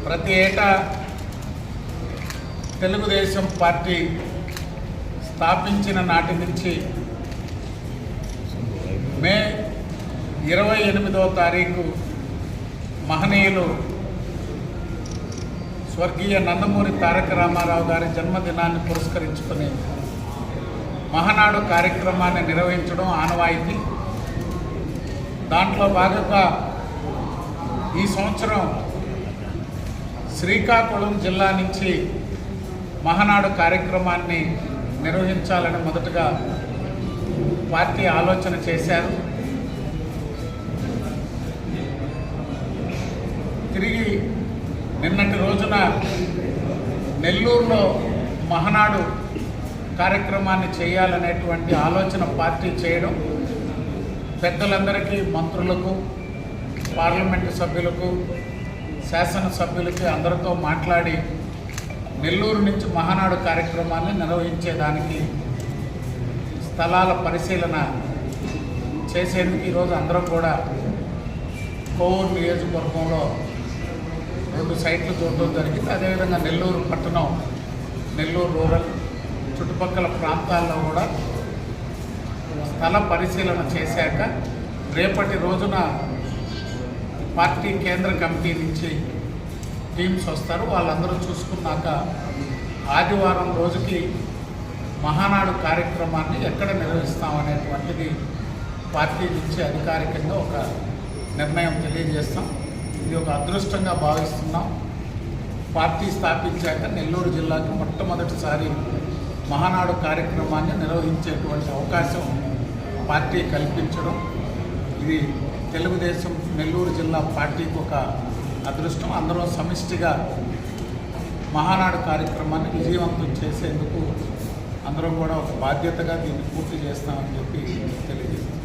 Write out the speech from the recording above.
ప్రతి ఏటా తెలుగుదేశం పార్టీ స్థాపించిన నాటి నుంచి మే 28వ తారీఖు మహనీయులు స్వర్గీయ నందమూరి తారక రామారావు గారి జన్మదినాన్ని పురస్కరించుకుని మహానాడు కార్యక్రమాన్ని నిర్వహించడం ఆనవాయితీ. దాంట్లో భాగంగా ఈ సంవత్సరం శ్రీకాకుళం జిల్లా నుంచి మహానాడు కార్యక్రమాన్ని నిర్వహించాలని మొదటగా పార్టీ ఆలోచన చేశారు. తిరిగి నిన్నటి రోజున నెల్లూరులో మహానాడు కార్యక్రమాన్ని చేయాలనేటువంటి ఆలోచన పార్టీ చేయడం, పెద్దలందరికీ, మంత్రులకు, పార్లమెంటు సభ్యులకు, శాసనసభ్యులకి అందరితో మాట్లాడి నెల్లూరు నుంచి మహానాడు కార్యక్రమాన్ని నిర్వహించేదానికి స్థలాల పరిశీలన చేసేందుకు ఈరోజు అందరం కూడా కోవూరు నియోజకవర్గంలో 2 సైట్లు చూడడం జరిగింది. అదేవిధంగా నెల్లూరు పట్టణం, నెల్లూరు రూరల్ చుట్టుపక్కల ప్రాంతాల్లో కూడా స్థల పరిశీలన చేశాక రేపటి రోజున పార్టీ కేంద్ర కమిటీ నుంచి టీమ్స్ వస్తారు. వాళ్ళందరూ చూసుకున్నాక ఆదివారం రోజుకి మహానాడు కార్యక్రమాన్ని ఎక్కడ నిర్వహిస్తామనేటువంటిది పార్టీ నుంచి అధికారికంగా ఒక నిర్ణయం తెలియజేస్తాం. ఇది ఒక అదృష్టంగా భావిస్తున్నాం. పార్టీ స్థాపించాక నెల్లూరు జిల్లాకి మొట్టమొదటిసారి మహానాడు కార్యక్రమాన్ని నిర్వహించేటువంటి అవకాశం పార్టీ కల్పించడం, ఇది తెలుగుదేశం నెల్లూరు జిల్లా పార్టీకి ఒక అదృష్టం. అందరూ సమిష్టిగా మహానాడు కార్యక్రమాన్ని విజయవంతం చేసేందుకు అందరం కూడా ఒక బాధ్యతగా దీన్ని పూర్తి చేస్తామని చెప్పి తెలియజేస్తాం.